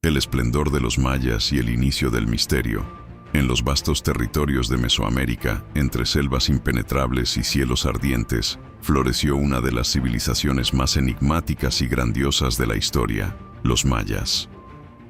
El esplendor de los mayas y el inicio del misterio. En los vastos territorios de Mesoamérica, entre selvas impenetrables y cielos ardientes, floreció una de las civilizaciones más enigmáticas y grandiosas de la historia, los mayas.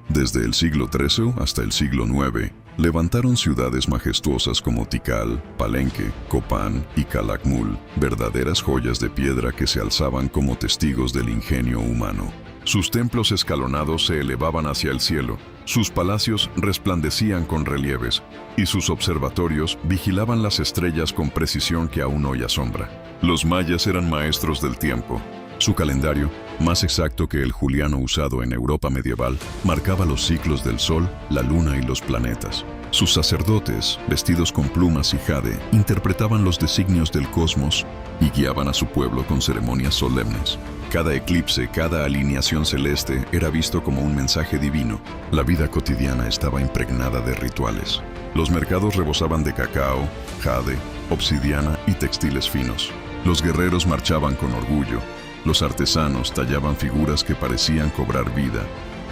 Desde el siglo XIII hasta el siglo IX, levantaron ciudades majestuosas como Tikal, Palenque, Copán y Calakmul, verdaderas joyas de piedra que se alzaban como testigos del ingenio humano. Sus templos escalonados se elevaban hacia el cielo, sus palacios resplandecían con relieves, y sus observatorios vigilaban las estrellas con precisión que aún hoy asombra. Los mayas eran maestros del tiempo. Su calendario, más exacto que el juliano usado en Europa medieval, marcaba los ciclos del sol, la luna y los planetas. Sus sacerdotes, vestidos con plumas y jade, interpretaban los designios del cosmos y guiaban a su pueblo con ceremonias solemnes. Cada eclipse, cada alineación celeste era visto como un mensaje divino. La vida cotidiana estaba impregnada de rituales. Los mercados rebosaban de cacao, jade, obsidiana y textiles finos. Los guerreros marchaban con orgullo. Los artesanos tallaban figuras que parecían cobrar vida,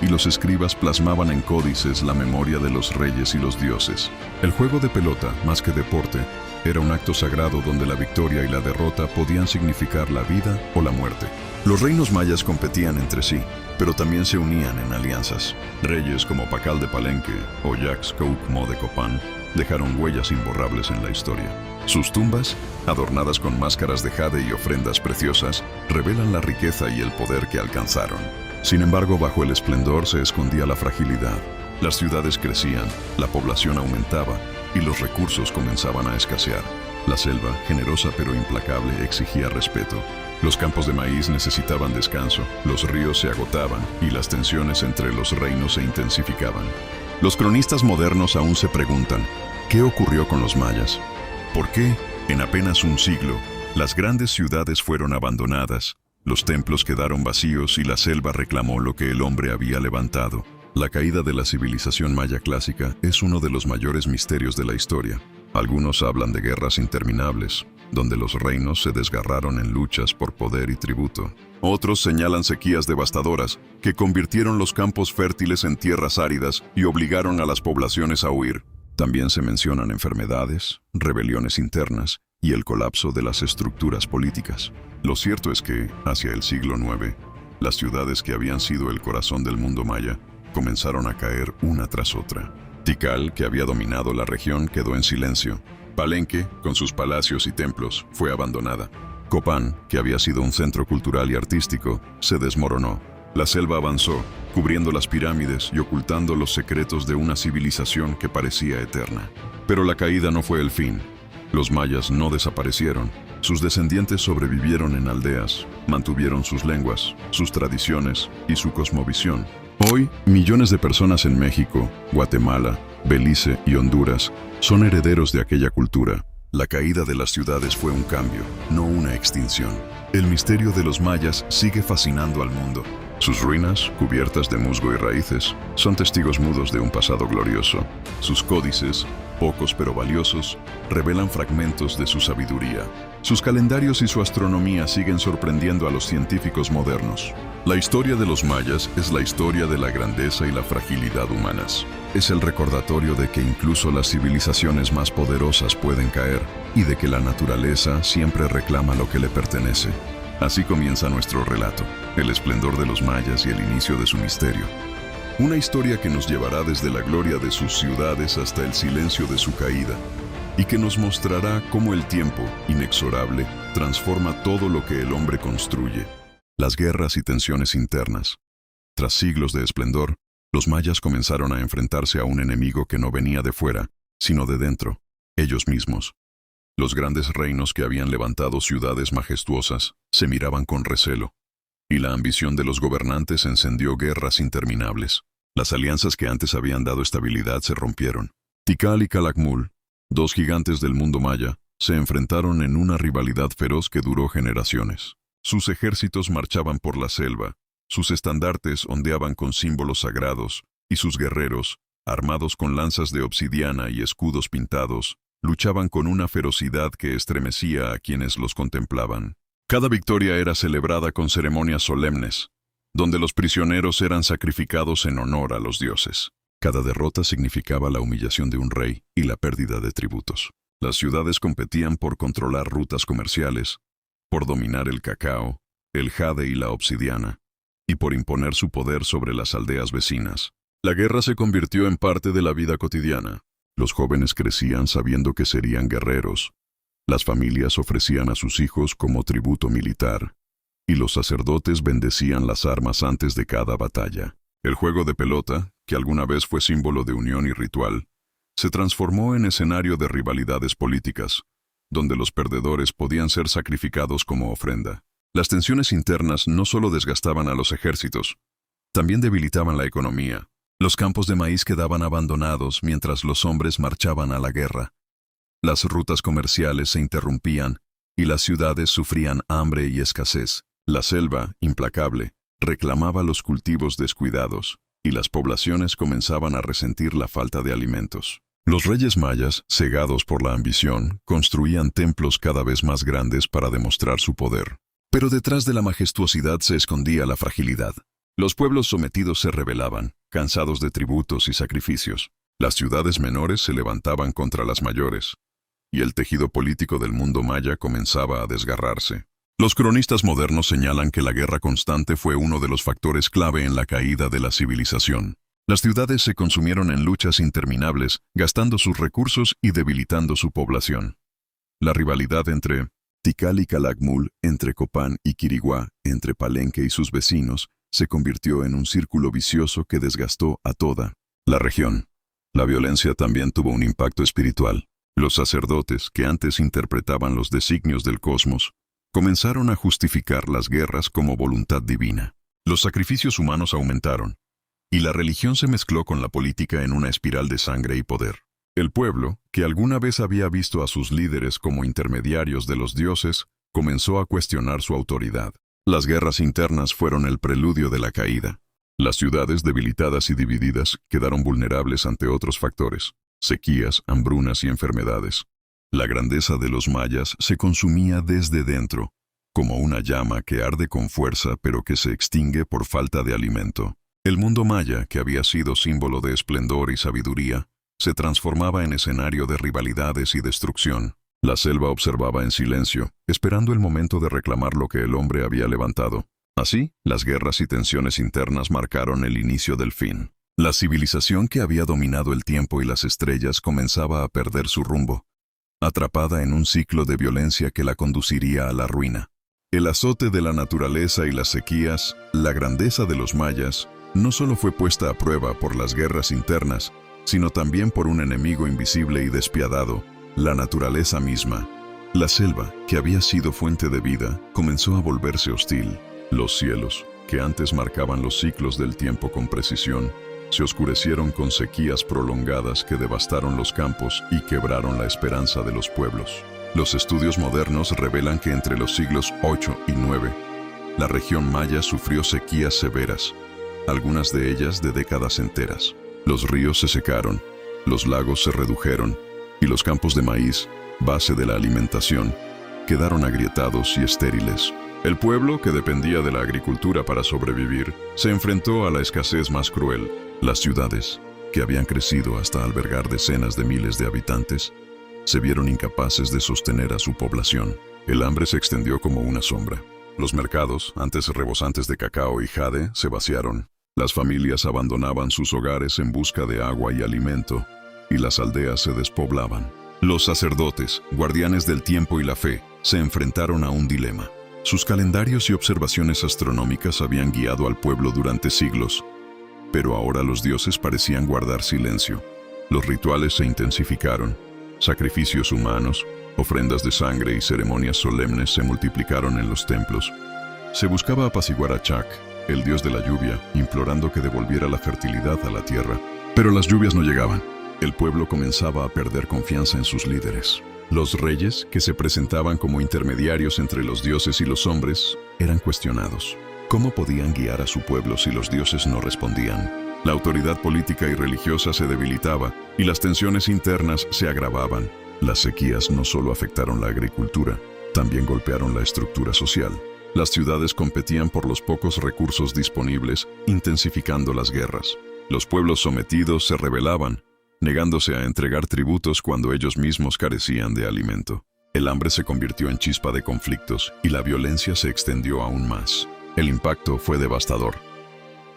y los escribas plasmaban en códices la memoria de los reyes y los dioses. El juego de pelota, más que deporte, era un acto sagrado donde la victoria y la derrota podían significar la vida o la muerte. Los reinos mayas competían entre sí, pero también se unían en alianzas. Reyes como Pacal de Palenque o Yaxcoutmo de Copán dejaron huellas imborrables en la historia. Sus tumbas, adornadas con máscaras de jade y ofrendas preciosas, revelan la riqueza y el poder que alcanzaron. Sin embargo, bajo el esplendor se escondía la fragilidad. Las ciudades crecían, la población aumentaba y los recursos comenzaban a escasear. La selva, generosa pero implacable, exigía respeto. Los campos de maíz necesitaban descanso, los ríos se agotaban y las tensiones entre los reinos se intensificaban. Los cronistas modernos aún se preguntan, ¿qué ocurrió con los mayas? ¿Por qué, en apenas un siglo, las grandes ciudades fueron abandonadas, los templos quedaron vacíos y la selva reclamó lo que el hombre había levantado? La caída de la civilización maya clásica es uno de los mayores misterios de la historia. Algunos hablan de guerras interminables, donde los reinos se desgarraron en luchas por poder y tributo. Otros señalan sequías devastadoras que convirtieron los campos fértiles en tierras áridas y obligaron a las poblaciones a huir. También se mencionan enfermedades, rebeliones internas y el colapso de las estructuras políticas. Lo cierto es que, hacia el siglo IX, las ciudades que habían sido el corazón del mundo maya comenzaron a caer una tras otra. Tikal, que había dominado la región, quedó en silencio. Palenque, con sus palacios y templos, fue abandonada. Copán, que había sido un centro cultural y artístico, se desmoronó. La selva avanzó, cubriendo las pirámides y ocultando los secretos de una civilización que parecía eterna. Pero la caída no fue el fin. Los mayas no desaparecieron. Sus descendientes sobrevivieron en aldeas, mantuvieron sus lenguas, sus tradiciones y su cosmovisión. Hoy, millones de personas en México, Guatemala, Belice y Honduras son herederos de aquella cultura. La caída de las ciudades fue un cambio, no una extinción. El misterio de los mayas sigue fascinando al mundo. Sus ruinas, cubiertas de musgo y raíces, son testigos mudos de un pasado glorioso. Sus códices, pocos pero valiosos, revelan fragmentos de su sabiduría. Sus calendarios y su astronomía siguen sorprendiendo a los científicos modernos. La historia de los mayas es la historia de la grandeza y la fragilidad humanas. Es el recordatorio de que incluso las civilizaciones más poderosas pueden caer y de que la naturaleza siempre reclama lo que le pertenece. Así comienza nuestro relato, el esplendor de los mayas y el inicio de su misterio. Una historia que nos llevará desde la gloria de sus ciudades hasta el silencio de su caída, y que nos mostrará cómo el tiempo, inexorable, transforma todo lo que el hombre construye. Las guerras y tensiones internas. Tras siglos de esplendor, los mayas comenzaron a enfrentarse a un enemigo que no venía de fuera, sino de dentro, ellos mismos. Los grandes reinos que habían levantado ciudades majestuosas se miraban con recelo, y la ambición de los gobernantes encendió guerras interminables. Las alianzas que antes habían dado estabilidad se rompieron. Tikal y Calakmul, dos gigantes del mundo maya, se enfrentaron en una rivalidad feroz que duró generaciones. Sus ejércitos marchaban por la selva, sus estandartes ondeaban con símbolos sagrados, y sus guerreros, armados con lanzas de obsidiana y escudos pintados, luchaban con una ferocidad que estremecía a quienes los contemplaban. Cada victoria era celebrada con ceremonias solemnes. donde los prisioneros eran sacrificados en honor a los dioses. Cada derrota significaba la humillación de un rey y la pérdida de tributos. Las ciudades competían por controlar rutas comerciales, por dominar el cacao, el jade y la obsidiana, y por imponer su poder sobre las aldeas vecinas. La guerra se convirtió en parte de la vida cotidiana. Los jóvenes crecían sabiendo que serían guerreros. Las familias ofrecían a sus hijos como tributo militar, y los sacerdotes bendecían las armas antes de cada batalla. El juego de pelota, que alguna vez fue símbolo de unión y ritual, se transformó en escenario de rivalidades políticas, donde los perdedores podían ser sacrificados como ofrenda. Las tensiones internas no solo desgastaban a los ejércitos, también debilitaban la economía. Los campos de maíz quedaban abandonados mientras los hombres marchaban a la guerra. Las rutas comerciales se interrumpían y las ciudades sufrían hambre y escasez. La selva, implacable, reclamaba los cultivos descuidados y las poblaciones comenzaban a resentir la falta de alimentos. Los reyes mayas, cegados por la ambición, construían templos cada vez más grandes para demostrar su poder. Pero detrás de la majestuosidad se escondía la fragilidad. Los pueblos sometidos se rebelaban, cansados de tributos y sacrificios. Las ciudades menores se levantaban contra las mayores, y el tejido político del mundo maya comenzaba a desgarrarse. Los cronistas modernos señalan que la guerra constante fue uno de los factores clave en la caída de la civilización. Las ciudades se consumieron en luchas interminables, gastando sus recursos y debilitando su población. La rivalidad entre Tikal y Calakmul, entre Copán y Quiriguá, entre Palenque y sus vecinos, se convirtió en un círculo vicioso que desgastó a toda la región. La violencia también tuvo un impacto espiritual. Los sacerdotes, que antes interpretaban los designios del cosmos, comenzaron a justificar las guerras como voluntad divina. Los sacrificios humanos aumentaron, y la religión se mezcló con la política en una espiral de sangre y poder. El pueblo, que alguna vez había visto a sus líderes como intermediarios de los dioses, comenzó a cuestionar su autoridad. Las guerras internas fueron el preludio de la caída. Las ciudades debilitadas y divididas quedaron vulnerables ante otros factores: sequías, hambrunas y enfermedades. La grandeza de los mayas se consumía desde dentro, como una llama que arde con fuerza pero que se extingue por falta de alimento. El mundo maya, que había sido símbolo de esplendor y sabiduría, se transformaba en escenario de rivalidades y destrucción. La selva observaba en silencio, esperando el momento de reclamar lo que el hombre había levantado. Así, las guerras y tensiones internas marcaron el inicio del fin. La civilización que había dominado el tiempo y las estrellas comenzaba a perder su rumbo, atrapada en un ciclo de violencia que la conduciría a la ruina. El azote de la naturaleza y las sequías, la grandeza de los mayas, no solo fue puesta a prueba por las guerras internas, sino también por un enemigo invisible y despiadado: la naturaleza misma. La selva, que había sido fuente de vida, comenzó a volverse hostil. Los cielos, que antes marcaban los ciclos del tiempo con precisión, se oscurecieron con sequías prolongadas que devastaron los campos y quebraron la esperanza de los pueblos. Los estudios modernos revelan que entre los siglos 8 y 9, la región maya sufrió sequías severas, algunas de ellas de décadas enteras. Los ríos se secaron, los lagos se redujeron, y los campos de maíz, base de la alimentación, quedaron agrietados y estériles. El pueblo, que dependía de la agricultura para sobrevivir, se enfrentó a la escasez más cruel. Las ciudades, que habían crecido hasta albergar decenas de miles de habitantes, se vieron incapaces de sostener a su población. El hambre se extendió como una sombra. Los mercados, antes rebosantes de cacao y jade, se vaciaron. Las familias abandonaban sus hogares en busca de agua y alimento, y las aldeas se despoblaban. Los sacerdotes, guardianes del tiempo y la fe, se enfrentaron a un dilema. Sus calendarios y observaciones astronómicas habían guiado al pueblo durante siglos, pero ahora los dioses parecían guardar silencio. Los rituales se intensificaron. Sacrificios humanos, ofrendas de sangre y ceremonias solemnes se multiplicaron en los templos. Se buscaba apaciguar a Chak, el dios de la lluvia, implorando que devolviera la fertilidad a la tierra. Pero las lluvias no llegaban. El pueblo comenzaba a perder confianza en sus líderes. Los reyes, que se presentaban como intermediarios entre los dioses y los hombres, eran cuestionados. ¿Cómo podían guiar a su pueblo si los dioses no respondían? La autoridad política y religiosa se debilitaba y las tensiones internas se agravaban. Las sequías no solo afectaron la agricultura, también golpearon la estructura social. Las ciudades competían por los pocos recursos disponibles, intensificando las guerras. Los pueblos sometidos se rebelaban, negándose a entregar tributos cuando ellos mismos carecían de alimento. El hambre se convirtió en chispa de conflictos y la violencia se extendió aún más. El impacto fue devastador.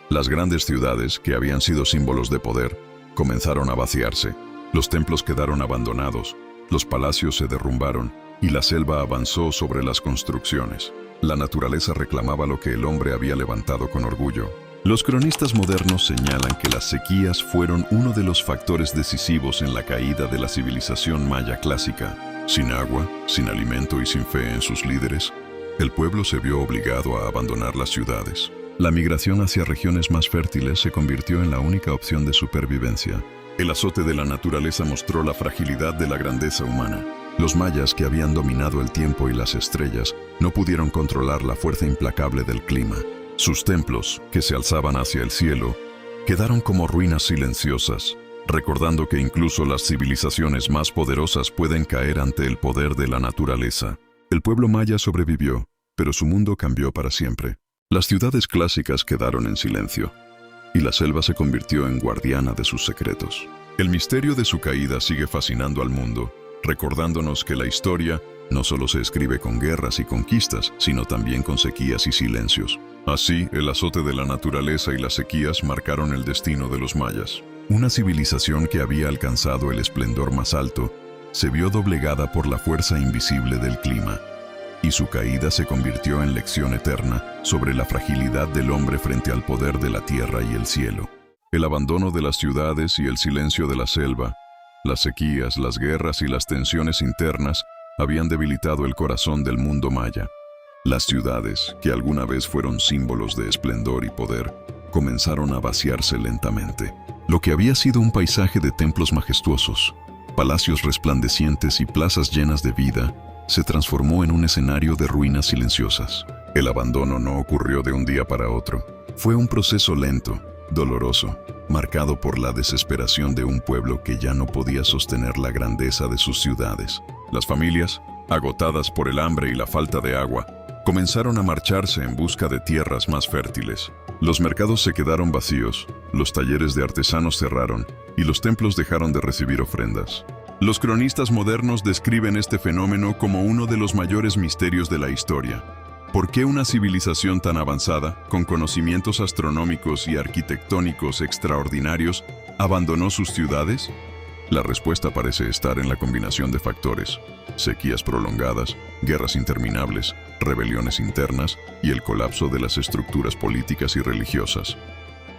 Las grandes ciudades, que habían sido símbolos de poder, comenzaron a vaciarse. Los templos quedaron abandonados, los palacios se derrumbaron y la selva avanzó sobre las construcciones. La naturaleza reclamaba lo que el hombre había levantado con orgullo. Los cronistas modernos señalan que las sequías fueron uno de los factores decisivos en la caída de la civilización maya clásica. Sin agua, sin alimento y sin fe en sus líderes, el pueblo se vio obligado a abandonar las ciudades. La migración hacia regiones más fértiles se convirtió en la única opción de supervivencia. El azote de la naturaleza mostró la fragilidad de la grandeza humana. Los mayas, que habían dominado el tiempo y las estrellas, no pudieron controlar la fuerza implacable del clima. Sus templos, que se alzaban hacia el cielo, quedaron como ruinas silenciosas, recordando que incluso las civilizaciones más poderosas pueden caer ante el poder de la naturaleza. El pueblo maya sobrevivió, pero su mundo cambió para siempre. Las ciudades clásicas quedaron en silencio, y la selva se convirtió en guardiana de sus secretos. El misterio de su caída sigue fascinando al mundo, recordándonos que la historia no solo se escribe con guerras y conquistas, sino también con sequías y silencios. Así, el azote de la naturaleza y las sequías marcaron el destino de los mayas. Una civilización que había alcanzado el esplendor más alto, se vio doblegada por la fuerza invisible del clima, y su caída se convirtió en lección eterna sobre la fragilidad del hombre frente al poder de la tierra y el cielo. El abandono de las ciudades y el silencio de la selva, las sequías, las guerras y las tensiones internas habían debilitado el corazón del mundo maya. Las ciudades, que alguna vez fueron símbolos de esplendor y poder, comenzaron a vaciarse lentamente. Lo que había sido un paisaje de templos majestuosos, palacios resplandecientes y plazas llenas de vida, se transformó en un escenario de ruinas silenciosas. El abandono no ocurrió de un día para otro. Fue un proceso lento, doloroso, marcado por la desesperación de un pueblo que ya no podía sostener la grandeza de sus ciudades. Las familias, agotadas por el hambre y la falta de agua, comenzaron a marcharse en busca de tierras más fértiles. Los mercados se quedaron vacíos, los talleres de artesanos cerraron y los templos dejaron de recibir ofrendas. Los cronistas modernos describen este fenómeno como uno de los mayores misterios de la historia. ¿Por qué una civilización tan avanzada, con conocimientos astronómicos y arquitectónicos extraordinarios, abandonó sus ciudades? La respuesta parece estar en la combinación de factores: sequías prolongadas, guerras interminables, rebeliones internas y el colapso de las estructuras políticas y religiosas.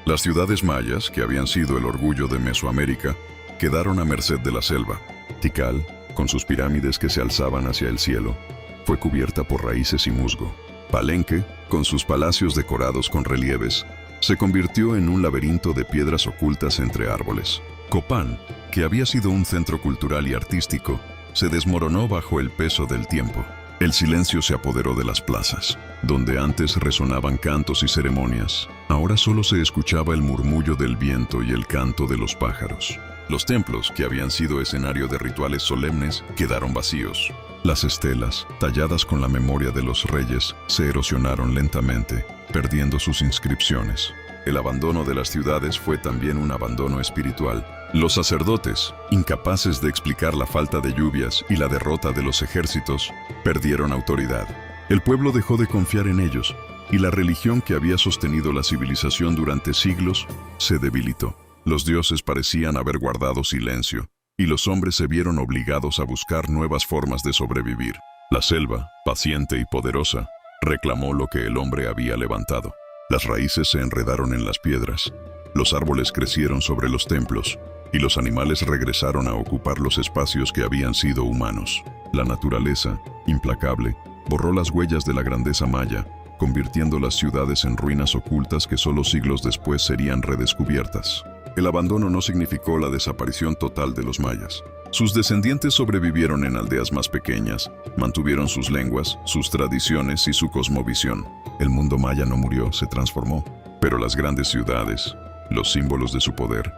Las ciudades mayas, que habían sido el orgullo de Mesoamérica, quedaron a merced de la selva. Tikal, con sus pirámides que se alzaban hacia el cielo, fue cubierta por raíces y musgo. Palenque, con sus palacios decorados con relieves, se convirtió en un laberinto de piedras ocultas entre árboles. Copán, que había sido un centro cultural y artístico, se desmoronó bajo el peso del tiempo. El silencio se apoderó de las plazas. Donde antes resonaban cantos y ceremonias, ahora solo se escuchaba el murmullo del viento y el canto de los pájaros. Los templos, que habían sido escenario de rituales solemnes, quedaron vacíos. Las estelas, talladas con la memoria de los reyes, se erosionaron lentamente, perdiendo sus inscripciones. El abandono de las ciudades fue también un abandono espiritual. Los sacerdotes, incapaces de explicar la falta de lluvias y la derrota de los ejércitos, perdieron autoridad. El pueblo dejó de confiar en ellos, y la religión que había sostenido la civilización durante siglos se debilitó. Los dioses parecían haber guardado silencio, y los hombres se vieron obligados a buscar nuevas formas de sobrevivir. La selva, paciente y poderosa, reclamó lo que el hombre había levantado. Las raíces se enredaron en las piedras, los árboles crecieron sobre los templos, y los animales regresaron a ocupar los espacios que habían sido humanos. La naturaleza, implacable, borró las huellas de la grandeza maya, convirtiendo las ciudades en ruinas ocultas que solo siglos después serían redescubiertas. El abandono no significó la desaparición total de los mayas. Sus descendientes sobrevivieron en aldeas más pequeñas, mantuvieron sus lenguas, sus tradiciones y su cosmovisión. El mundo maya no murió, se transformó. Pero las grandes ciudades, los símbolos de su poder,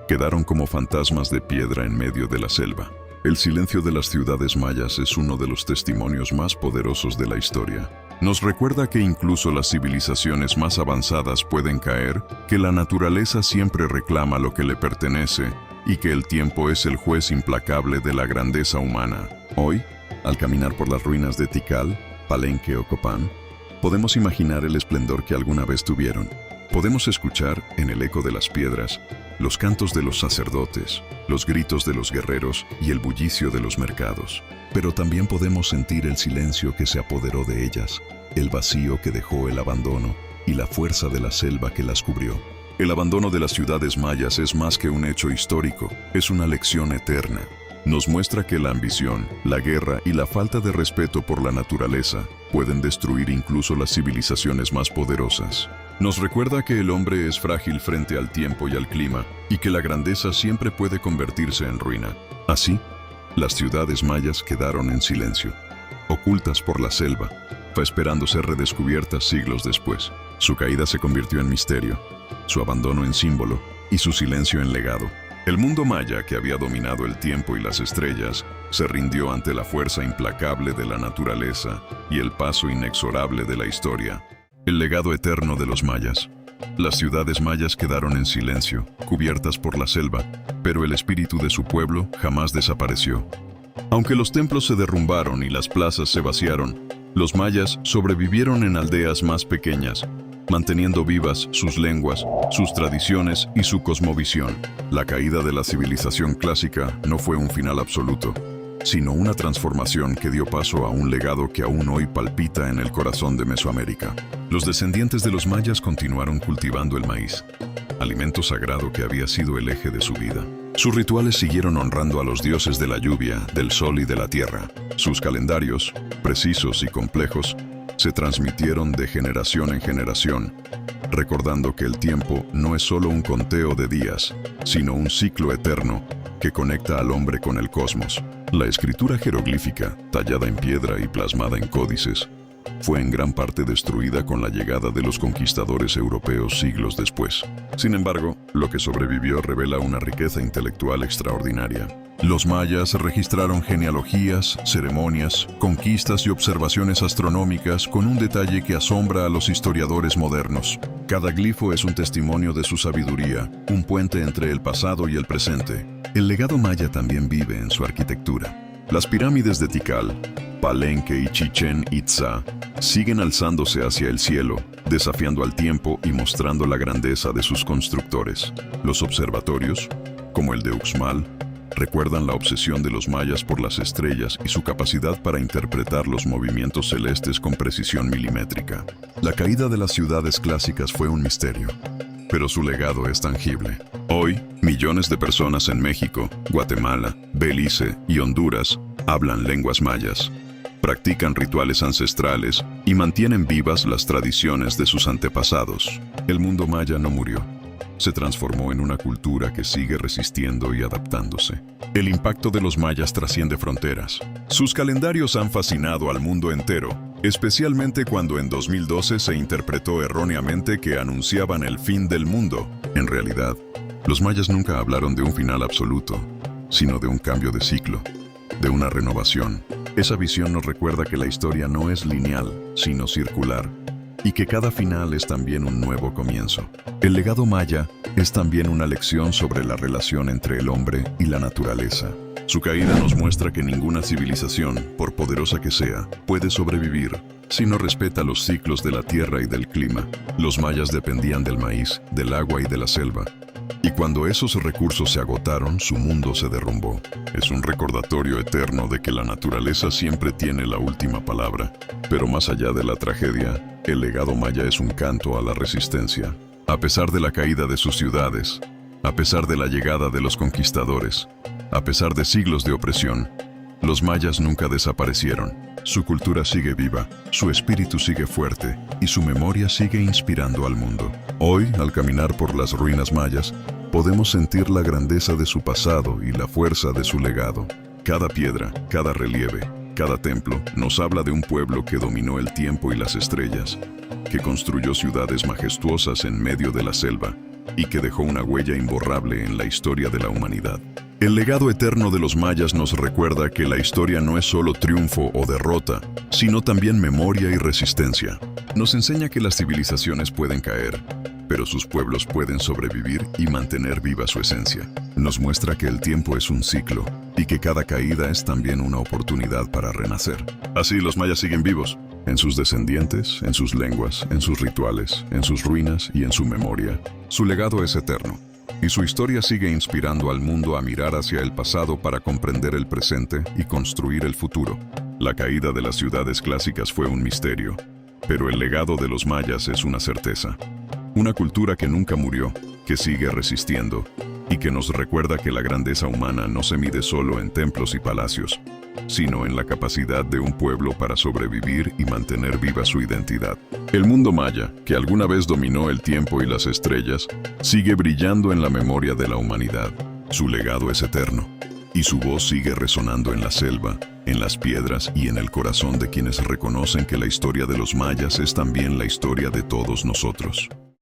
quedaron como fantasmas de piedra en medio de la selva. El silencio de las ciudades mayas es uno de los testimonios más poderosos de la historia. Nos recuerda que incluso las civilizaciones más avanzadas pueden caer, que la naturaleza siempre reclama lo que le pertenece y que el tiempo es el juez implacable de la grandeza humana. Hoy, al caminar por las ruinas de Tikal, Palenque o Copán, podemos imaginar el esplendor que alguna vez tuvieron. Podemos escuchar, en el eco de las piedras, los cantos de los sacerdotes, los gritos de los guerreros y el bullicio de los mercados. Pero también podemos sentir el silencio que se apoderó de ellas, el vacío que dejó el abandono y la fuerza de la selva que las cubrió. El abandono de las ciudades mayas es más que un hecho histórico, es una lección eterna. Nos muestra que la ambición, la guerra y la falta de respeto por la naturaleza pueden destruir incluso las civilizaciones más poderosas. Nos recuerda que el hombre es frágil frente al tiempo y al clima, y que la grandeza siempre puede convertirse en ruina. Así, las ciudades mayas quedaron en silencio, ocultas por la selva, esperando ser redescubiertas siglos después. Su caída se convirtió en misterio, su abandono en símbolo y su silencio en legado. El mundo maya, que había dominado el tiempo y las estrellas, se rindió ante la fuerza implacable de la naturaleza y el paso inexorable de la historia. El legado eterno de los mayas. Las ciudades mayas quedaron en silencio, cubiertas por la selva, pero el espíritu de su pueblo jamás desapareció. Aunque los templos se derrumbaron y las plazas se vaciaron, los mayas sobrevivieron en aldeas más pequeñas, manteniendo vivas sus lenguas, sus tradiciones y su cosmovisión. La caída de la civilización clásica no fue un final absoluto, sino una transformación que dio paso a un legado que aún hoy palpita en el corazón de Mesoamérica. Los descendientes de los mayas continuaron cultivando el maíz, alimento sagrado que había sido el eje de su vida. Sus rituales siguieron honrando a los dioses de la lluvia, del sol y de la tierra. Sus calendarios, precisos y complejos, se transmitieron de generación en generación, recordando que el tiempo no es solo un conteo de días, sino un ciclo eterno que conecta al hombre con el cosmos. La escritura jeroglífica, tallada en piedra y plasmada en códices, fue en gran parte destruida con la llegada de los conquistadores europeos siglos después. Sin embargo, lo que sobrevivió revela una riqueza intelectual extraordinaria. Los mayas registraron genealogías, ceremonias, conquistas y observaciones astronómicas con un detalle que asombra a los historiadores modernos. Cada glifo es un testimonio de su sabiduría, un puente entre el pasado y el presente. El legado maya también vive en su arquitectura. Las pirámides de Tikal, Palenque y Chichén Itzá siguen alzándose hacia el cielo, desafiando al tiempo y mostrando la grandeza de sus constructores. Los observatorios, como el de Uxmal, recuerdan la obsesión de los mayas por las estrellas y su capacidad para interpretar los movimientos celestes con precisión milimétrica. La caída de las ciudades clásicas fue un misterio, pero su legado es tangible. Hoy, millones de personas en México, Guatemala, Belice y Honduras hablan lenguas mayas, practican rituales ancestrales y mantienen vivas las tradiciones de sus antepasados. El mundo maya no murió. Se transformó en una cultura que sigue resistiendo y adaptándose. El impacto de los mayas trasciende fronteras. Sus calendarios han fascinado al mundo entero, especialmente cuando en 2012 se interpretó erróneamente que anunciaban el fin del mundo. En realidad, los mayas nunca hablaron de un final absoluto, sino de un cambio de ciclo, de una renovación. Esa visión nos recuerda que la historia no es lineal, sino circular, y que cada final es también un nuevo comienzo. El legado maya es también una lección sobre la relación entre el hombre y la naturaleza. Su caída nos muestra que ninguna civilización, por poderosa que sea, puede sobrevivir si no respeta los ciclos de la tierra y del clima. Los mayas dependían del maíz, del agua y de la selva. Y cuando esos recursos se agotaron, su mundo se derrumbó. Es un recordatorio eterno de que la naturaleza siempre tiene la última palabra. Pero más allá de la tragedia, el legado maya es un canto a la resistencia. A pesar de la caída de sus ciudades, a pesar de la llegada de los conquistadores, a pesar de siglos de opresión, los mayas nunca desaparecieron. Su cultura sigue viva, su espíritu sigue fuerte y su memoria sigue inspirando al mundo. Hoy, al caminar por las ruinas mayas, podemos sentir la grandeza de su pasado y la fuerza de su legado. Cada piedra, cada relieve, cada templo nos habla de un pueblo que dominó el tiempo y las estrellas, que construyó ciudades majestuosas en medio de la selva y que dejó una huella imborrable en la historia de la humanidad. El legado eterno de los mayas nos recuerda que la historia no es solo triunfo o derrota, sino también memoria y resistencia. Nos enseña que las civilizaciones pueden caer, pero sus pueblos pueden sobrevivir y mantener viva su esencia. Nos muestra que el tiempo es un ciclo y que cada caída es también una oportunidad para renacer. Así los mayas siguen vivos, en sus descendientes, en sus lenguas, en sus rituales, en sus ruinas y en su memoria. Su legado es eterno. Y su historia sigue inspirando al mundo a mirar hacia el pasado para comprender el presente y construir el futuro. La caída de las ciudades clásicas fue un misterio, pero el legado de los mayas es una certeza. Una cultura que nunca murió, que sigue resistiendo, y que nos recuerda que la grandeza humana no se mide solo en templos y palacios, sino en la capacidad de un pueblo para sobrevivir y mantener viva su identidad. El mundo maya, que alguna vez dominó el tiempo y las estrellas, sigue brillando en la memoria de la humanidad. Su legado es eterno, y su voz sigue resonando en la selva, en las piedras y en el corazón de quienes reconocen que la historia de los mayas es también la historia de todos nosotros.